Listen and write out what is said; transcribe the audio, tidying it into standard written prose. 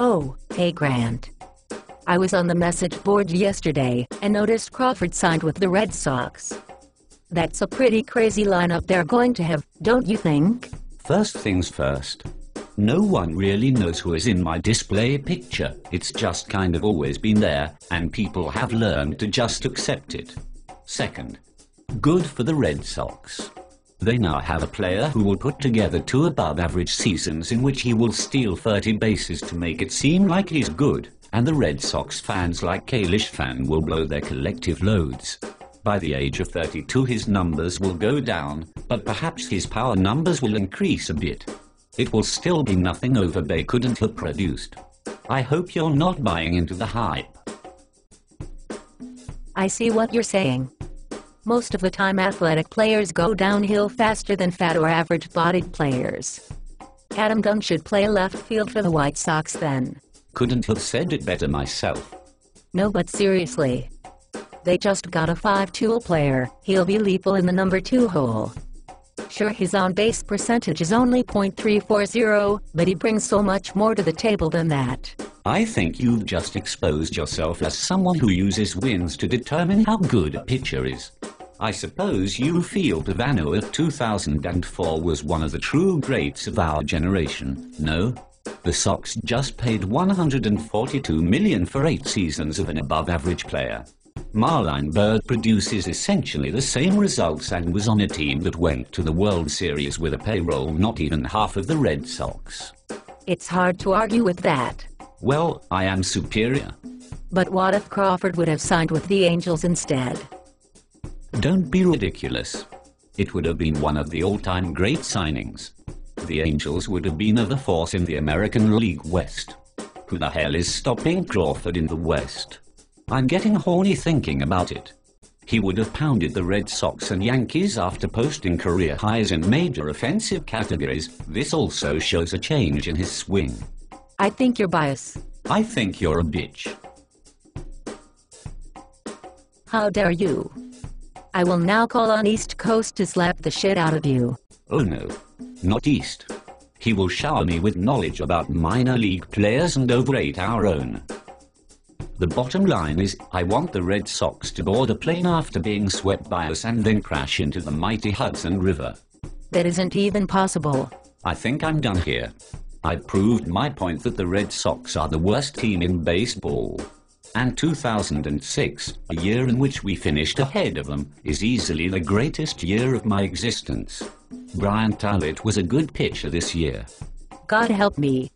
Oh, hey Grant. I was on the message board yesterday and noticed Crawford signed with the Red Sox. That's a pretty crazy lineup they're going to have, don't you think? First things first. No one really knows who is in my display picture. It's just kind of always been there, and people have learned to just accept it. Second, good for the Red Sox. They now have a player who will put together 2 above-average seasons in which he will steal 30 bases to make it seem like he's good, and the Red Sox fans like Kalish fan will blow their collective loads. By the age of 32 his numbers will go down, but perhaps his power numbers will increase a bit. It will still be nothing Overbay couldn't have produced. I hope you're not buying into the hype. I see what you're saying. Most of the time athletic players go downhill faster than fat or average-bodied players. Adam Dunn should play left field for the White Sox then. Couldn't have said it better myself. No, but seriously. They just got a 5-tool player. He'll be lethal in the number 2 hole. Sure, his on-base percentage is only .340, but he brings so much more to the table than that. I think you've just exposed yourself as someone who uses wins to determine how good a pitcher is. I suppose you feel Pavano of 2004 was one of the true greats of our generation, no? The Sox just paid $142 million for 8 seasons of an above-average player. Marlon Byrd produces essentially the same results and was on a team that went to the World Series with a payroll not even half of the Red Sox. It's hard to argue with that. Well, I am superior. But what if Crawford would have signed with the Angels instead? Don't be ridiculous. It would have been one of the all-time great signings. The Angels would have been a force in the American League West. Who the hell is stopping Crawford in the West? I'm getting horny thinking about it. He would have pounded the Red Sox and Yankees after posting career highs in major offensive categories. This also shows a change in his swing. I think you're biased. I think you're a bitch. How dare you? I will now call on East Coast to slap the shit out of you. Oh no, not East. He will shower me with knowledge about minor league players and overrate our own. The bottom line is, I want the Red Sox to board a plane after being swept by us and then crash into the mighty Hudson River. That isn't even possible. I think I'm done here. I've proved my point that the Red Sox are the worst team in baseball. And 2006, a year in which we finished ahead of them, is easily the greatest year of my existence. Brian Talbot was a good pitcher this year. God help me.